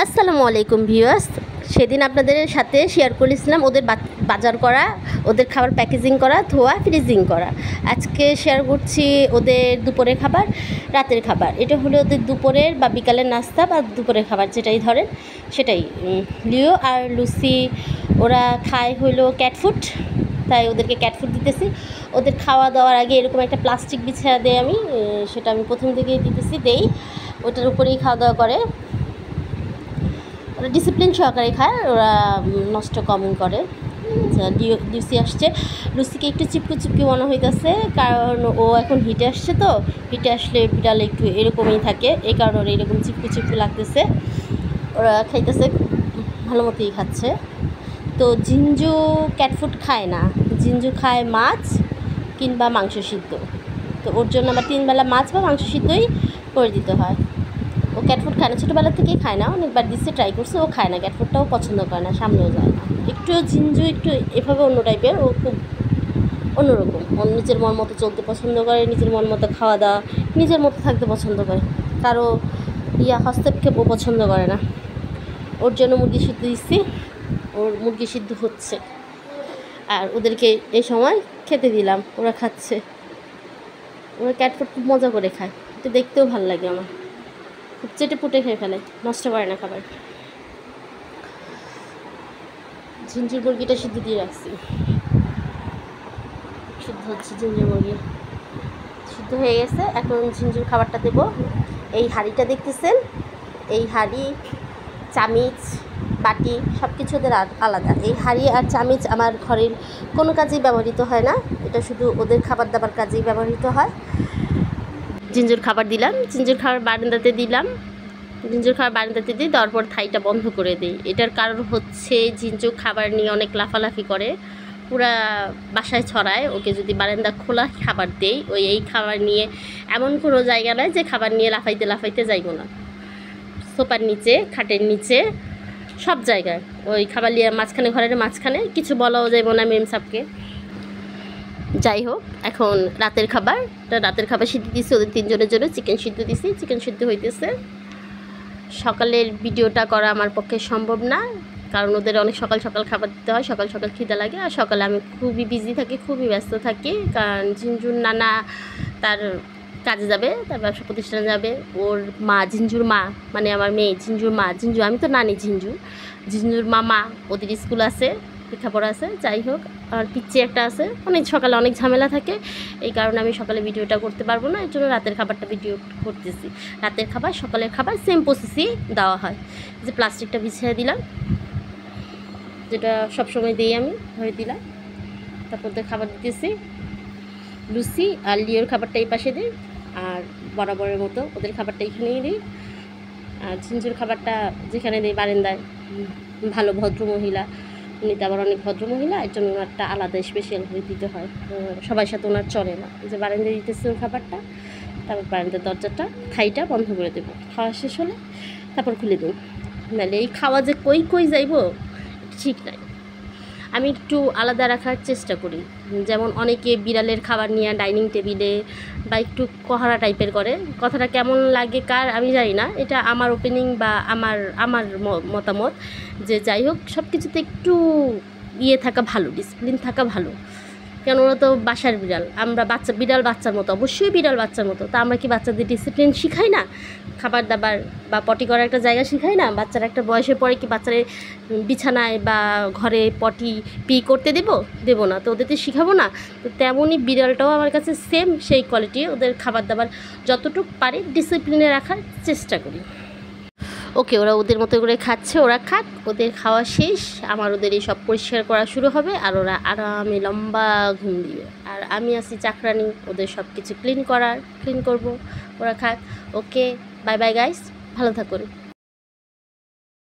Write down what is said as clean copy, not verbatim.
আসসালামু আলাইকুম ভিউয়ার্স। সেদিন আপনাদের সাথে শেয়ার করেছিলাম ওদের বাজার করা, ওদের খাবার প্যাকেজিং করা, ধোয়া, ফ্রিজিং করা। আজকে শেয়ার করছি ওদের দুপুরের খাবার, রাতের খাবার। এটা হলো ওদের দুপুরের বা বিকালের নাস্তা বা দুপুরের খাবার, যেটাই ধরেন সেটাই। লিও আর লুসি ওরা খায় হলো ক্যাট ফুড, তাই ওদেরকে ক্যাট ফুড দিতেছি। ওদের খাওয়া দাওয়ার আগে এরকম একটা প্লাস্টিক বিছিয়ে দেয় আমি, সেটা আমি প্রথম থেকেই দিতেছি, দেই। ওটার উপরেই খাওয়া দাওয়া করে। ওরা ডিসিপ্লিন সহকারে খায়, ওরা নষ্ট কমন করে। লুসি আসছে, লুসিকে একটু চিপকু চিপকু মনে হইতেছে, কারণ ও এখন হিটে আসছে, তো হিটে আসলে বিড়াল একটু এরকমই থাকে, এই কারণে ওরা এরকম চিপকু চিপকু লাগতেছে। ওরা খাইতেছে, ভালো মতোই খাচ্ছে। তো জিঞ্জু ক্যাটফুড খায় না, জিঞ্জু খায় মাছ কিংবা মাংস সিদ্ধ। তো ওর জন্য আমার 3 বেলা মাছ বা মাংস সিদ্ধই করে দিতে হয়। ও ক্যাটফুড খায় না, ছোটোবেলা থেকেই খায় না, অনেকবার দিচ্ছে, ট্রাই করছে, ও খায় না, ক্যাটফুডটাও পছন্দ করে না, সামনেও যায় না। একটু জিঞ্জু একটু এভাবে অন্য টাইপের, ও খুব অন্যরকম। ও নিজের মন মতো চলতে পছন্দ করে, নিজের মন মতো খাওয়া দাওয়া, নিজের মতো থাকতে পছন্দ করে, কারো হস্তক্ষেপ ও পছন্দ করে না। ওর জন্য মুরগি সিদ্ধ দিচ্ছি, ওর মুরগি সিদ্ধ হচ্ছে, আর ওদেরকে এই সময় খেতে দিলাম, ওরা খাচ্ছে। ওরা ক্যাটফুড খুব মজা করে খায়, এটা দেখতেও ভালো লাগে আমার, খুব চেটে পুটে খেয়ে ফেলে, নষ্ট করে না খাবার। ঝিঞ্জুর মুরগিটা সিদ্ধ দিয়ে রাখছি, সিদ্ধ হচ্ছে ঝিঞ্জুর মুরগি, সিদ্ধ হয়ে গেছে। এখন ঝিঞ্জুর খাবারটা দেব। এই হাঁড়িটা দেখতেছেন, এই হাঁড়ি, চামিচ, বাটি সব কিছু ওদের আলাদা। এই হাঁড়ি আর চামিচ আমার ঘরের কোনো কাজেই ব্যবহৃত হয় না, এটা শুধু ওদের খাবার দাবার কাজেই ব্যবহৃত হয়। ঝিঞ্জুর খাবার দিলাম, ঝিঞ্জুর খাবার বারান্দাতে দিলাম, ঝিঞ্জুর খাবার বারান্দাতে দিই, তারপর থাইটা বন্ধ করে দিই। এটার কারণ হচ্ছে ঝিঞ্জু খাবার নিয়ে অনেক লাফালাফি করে, পুরা বাসায় ছড়ায়। ওকে যদি বারান্দা খোলা খাবার দেই, এই খাবার নিয়ে এমন কোনো জায়গা নয় যে খাবার নিয়ে লাফাইতে লাফাইতে যাইব না। সোফার নিচে, খাটের নিচে, সব জায়গায় ওই খাবার নিয়ে, মাঝখানে, ঘরের মাঝখানে, কিছু বলাও যাইব না মেম সাহেবকে। যাই হোক, এখন রাতের খাবার সিদ্ধ দিচ্ছি ওদের 3 জনের জন্য। চিকেন সিদ্ধ দিছি, চিকেন সিদ্ধ হইতেছে। সকালের ভিডিওটা করা আমার পক্ষে সম্ভব না, কারণ ওদের অনেক সকাল সকাল খাবার দিতে হয়, সকাল সকাল খিদে লাগে, আর সকালে আমি খুবই বিজি থাকি, খুবই ব্যস্ত থাকি, কারণ ঝিঞ্জুর নানা তার কাজে যাবে, তার ব্যবসা প্রতিষ্ঠানে যাবে। ওর মা, ঝিঞ্জুর মা মানে আমার মেয়ে, ঝিঞ্জুর মা, ঝিঞ্জু আমি তো নানি, ঝিঞ্জুর মামা, ওদের স্কুল আছে, লেখাপড়া আছে। যাই হোক, আর পিচ্ছি একটা আছে, অনেক সকালে অনেক ঝামেলা থাকে, এই কারণে আমি সকালে ভিডিওটা করতে পারবো না, এর জন্য রাতের খাবারটা ভিডিও করতেছি। রাতের খাবার, সকালের খাবার সেম প্রসেসই দেওয়া হয়। যে প্লাস্টিকটা বিছিয়ে দিলাম, যেটা সবসময় দিই আমি, হয়ে দিলাম। তারপর ওদের খাবার দিতেছি। লুসি আর লিওর খাবারটা এই পাশে দিই, আর বরাবরের মতো ওদের খাবারটা এখানেই দিই। আর ঝিঞ্জুর খাবারটা যেখানে দিই বারান্দায়, ভালো ভদ্রমহিলা, উনি তো আবার অনেক ভদ্রমহিলা, এর জন্য ওনারটা আলাদা স্পেশাল হয়ে দিতে হয়, সবার সাথে ওনার চলে না। যে বারান্দায় দিতেছে ওর খাবারটা, তারপর বারান্দার দরজাটা, থাইটা বন্ধ করে দেবো, খাওয়া শেষ হলে তারপর খুলে দেবো। নাহলে এই খাওয়া যে কই যাইব ঠিক নাই। আমি একটু আলাদা রাখার চেষ্টা করি, যেমন অনেকে বিড়ালের খাবার নিয়ে ডাইনিং টেবিলে বা একটু কহারা টাইপের করে, কথাটা কেমন লাগে কার আমি জানি না, এটা আমার ওপিনিয়ন বা আমার মতামত। যে যাই হোক, সব কিছুতে একটু থাকা ভালো, ডিসিপ্লিন থাকা ভালো, কেন ওরা তো বাসার বিড়াল, আমরা বিড়াল বাচ্চার মতো, অবশ্যই বিড়াল বাচ্চার মতো। তা আমরা কি বাচ্চাদের ডিসিপ্লিন শিখাই না? খাবার দাবার বা পটি করার একটা জায়গা শিখাই না? বাচ্চারা একটা বয়সের পরে কি বাচ্চারা বিছানায় বা ঘরে পটি পি করতে দেবো না? তো ওদেরকে শিখাবো না? তো তেমনই বিড়ালটাও আমার কাছে সেম সেই কোয়ালিটি। ওদের খাবার দাবার যতটুকু পারি ডিসিপ্লিনে রাখার চেষ্টা করি। ওকে, ওরা ওদের মতো করে খাচ্ছে, ওরা খাক, ওদের খাওয়া শেষ, আমার ওদের এই সব পরিষ্কার করা শুরু হবে, আর ওরা আরামে লম্বা ঘুম দিবে, আর আমি আছি চাকরানি ওদের সব কিছু ক্লিন করব, ওরা খাক। ওকে, বাই বাই গাইস, ভালো থাকুন।